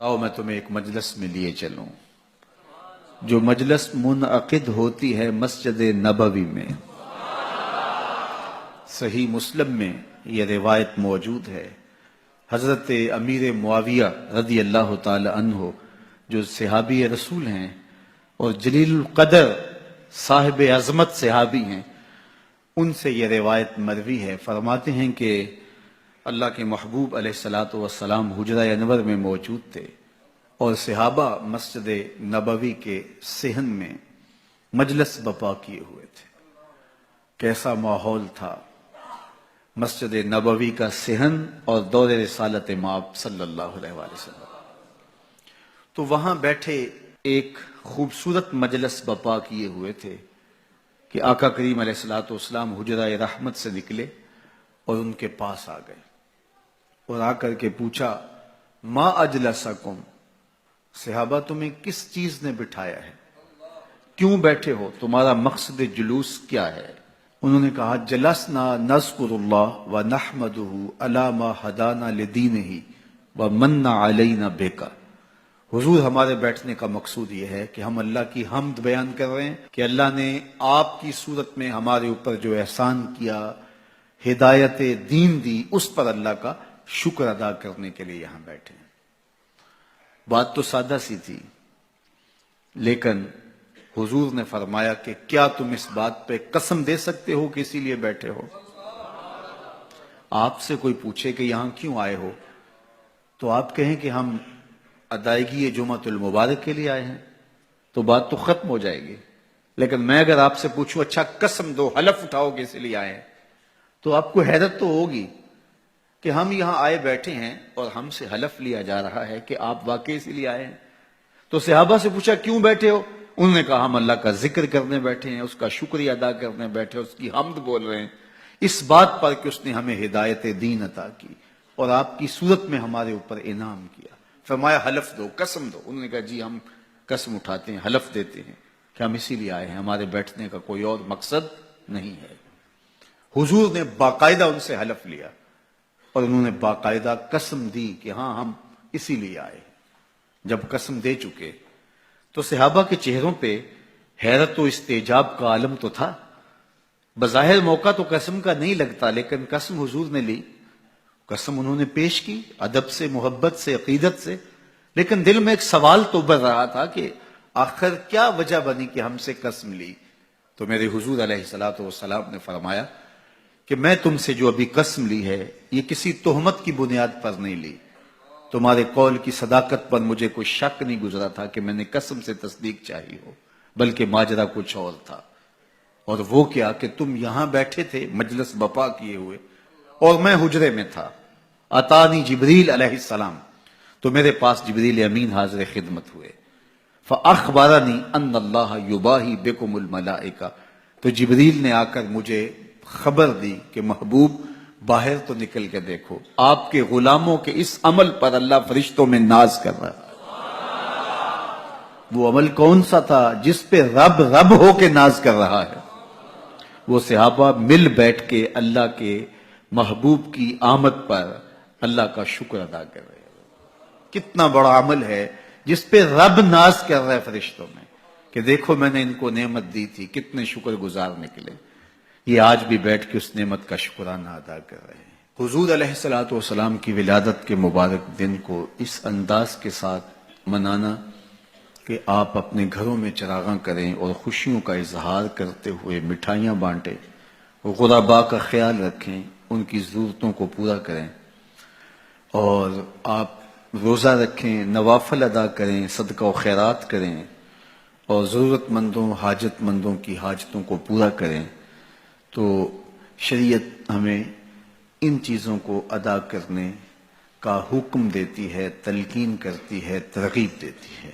آؤ میں تمہیں ایک مجلس میں لیے چلوں، جو مجلس منعقد ہوتی ہے مسجد نبوی میں۔ صحیح مسلم میں یہ روایت موجود ہے، حضرت امیر معاویہ رضی اللہ تعالی عنہ جو صحابی رسول ہیں اور جلیل القدر صاحب عظمت صحابی ہیں، ان سے یہ روایت مروی ہے۔ فرماتے ہیں کہ اللہ کے محبوب علیہ الصلوۃ والسلام حجرہ انور میں موجود تھے اور صحابہ مسجد نبوی کے صحن میں مجلس بپا کیے ہوئے تھے۔ کیسا ماحول تھا مسجد نبوی کا صحن اور دور رسالت مآب صلی اللہ علیہ وآلہ وسلم۔ تو وہاں بیٹھے ایک خوبصورت مجلس بپا کیے ہوئے تھے کہ آقا کریم علیہ الصلوۃ والسلام حجرہ رحمت سے نکلے اور ان کے پاس آ گئے اور آ کر کے پوچھا، ما اجلسکم، صحابہ تمہیں کس چیز نے بٹھایا ہے، کیوں بیٹھے ہو، تمہارا مقصد جلوس کیا ہے؟ انہوں نے کہا، جلسنا نذکر اللہ ونحمدہ علی ما ہدانا لدینہ ومن علینا بک۔ حضور ہمارے بیٹھنے کا مقصود یہ ہے کہ ہم اللہ کی حمد بیان کر رہے ہیں کہ اللہ نے آپ کی صورت میں ہمارے اوپر جو احسان کیا، ہدایت دین دی، اس پر اللہ کا شکر ادا کرنے کے لیے یہاں بیٹھے ہیں۔ بات تو سادہ سی تھی، لیکن حضور نے فرمایا کہ کیا تم اس بات پہ قسم دے سکتے ہو کہ اسی لیے بیٹھے ہو؟ آپ سے کوئی پوچھے کہ یہاں کیوں آئے ہو تو آپ کہیں کہ ہم ادائیگی جمعۃ المبارک کے لیے آئے ہیں تو بات تو ختم ہو جائے گی، لیکن میں اگر آپ سے پوچھوں اچھا قسم دو، حلف اٹھاؤ کہ اسی لیے آئے ہیں، تو آپ کو حیرت تو ہوگی کہ ہم یہاں آئے بیٹھے ہیں اور ہم سے حلف لیا جا رہا ہے کہ آپ واقعی اسی لیے آئے ہیں۔ تو صحابہ سے پوچھا کیوں بیٹھے ہو؟ انہوں نے کہا ہم اللہ کا ذکر کرنے بیٹھے ہیں، اس کا شکریہ ادا کرنے بیٹھے ہیں، اس کی حمد بول رہے ہیں، اس بات پر کہ اس نے ہمیں ہدایت دین عطا کی اور آپ کی صورت میں ہمارے اوپر انعام کیا۔ فرمایا حلف دو، قسم دو۔ انہوں نے کہا جی ہم قسم اٹھاتے ہیں، حلف دیتے ہیں کہ ہم اسی لیے آئے ہیں، ہمارے بیٹھنے کا کوئی اور مقصد نہیں ہے۔ حضور نے باقاعدہ ان سے حلف لیا اور انہوں نے باقاعدہ قسم دی کہ ہاں ہم اسی لیے آئے۔ جب قسم دے چکے تو صحابہ کے چہروں پہ حیرت و استعجاب کا عالم تو تھا۔ بظاہر موقع تو قسم کا نہیں لگتا، لیکن قسم حضور نے لی، قسم انہوں نے پیش کی ادب سے، محبت سے، عقیدت سے، لیکن دل میں ایک سوال تو ابھر رہا تھا کہ آخر کیا وجہ بنی کہ ہم سے قسم لی؟ تو میرے حضور علیہ الصلوۃ والسلام نے فرمایا کہ میں تم سے جو ابھی قسم لی ہے یہ کسی تہمت کی بنیاد پر نہیں لی، تمہارے قول کی صداقت پر مجھے کوئی شک نہیں گزرا تھا کہ میں نے قسم سے تصدیق چاہی ہو، بلکہ ماجرا کچھ اور تھا۔ اور وہ کیا کہ تم یہاں بیٹھے تھے مجلس بپا کیے ہوئے اور میں حجرے میں تھا، اتانی جبریل علیہ السلام، تو میرے پاس جبریل امین حاضر خدمت ہوئے، فاخبرنی ان اللہ یباہی بکم الملائکہ، تو جبریل نے آ کر مجھے خبر دی کہ محبوب باہر تو نکل کے دیکھو، آپ کے غلاموں کے اس عمل پر اللہ فرشتوں میں ناز کر رہا ہے۔ وہ عمل کون سا تھا جس پہ رب رب ہو کے ناز کر رہا ہے؟ وہ صحابہ مل بیٹھ کے اللہ کے محبوب کی آمد پر اللہ کا شکر ادا کر رہے ہیں۔ کتنا بڑا عمل ہے جس پہ رب ناز کر رہا ہے فرشتوں میں کہ دیکھو میں نے ان کو نعمت دی تھی، کتنے شکر گزار نکلے۔ یہ آج بھی بیٹھ کے اس نعمت کا شکرانہ ادا کر رہے ہیں۔ حضور علیہ الصلوۃ والسلام کی ولادت کے مبارک دن کو اس انداز کے ساتھ منانا کہ آپ اپنے گھروں میں چراغاں کریں اور خوشیوں کا اظہار کرتے ہوئے مٹھائیاں بانٹیں، غرباء کا خیال رکھیں، ان کی ضرورتوں کو پورا کریں، اور آپ روزہ رکھیں، نوافل ادا کریں، صدقہ و خیرات کریں اور ضرورت مندوں، حاجت مندوں کی حاجتوں کو پورا کریں، تو شریعت ہمیں ان چیزوں کو ادا کرنے کا حکم دیتی ہے، تلقین کرتی ہے، ترغیب دیتی ہے۔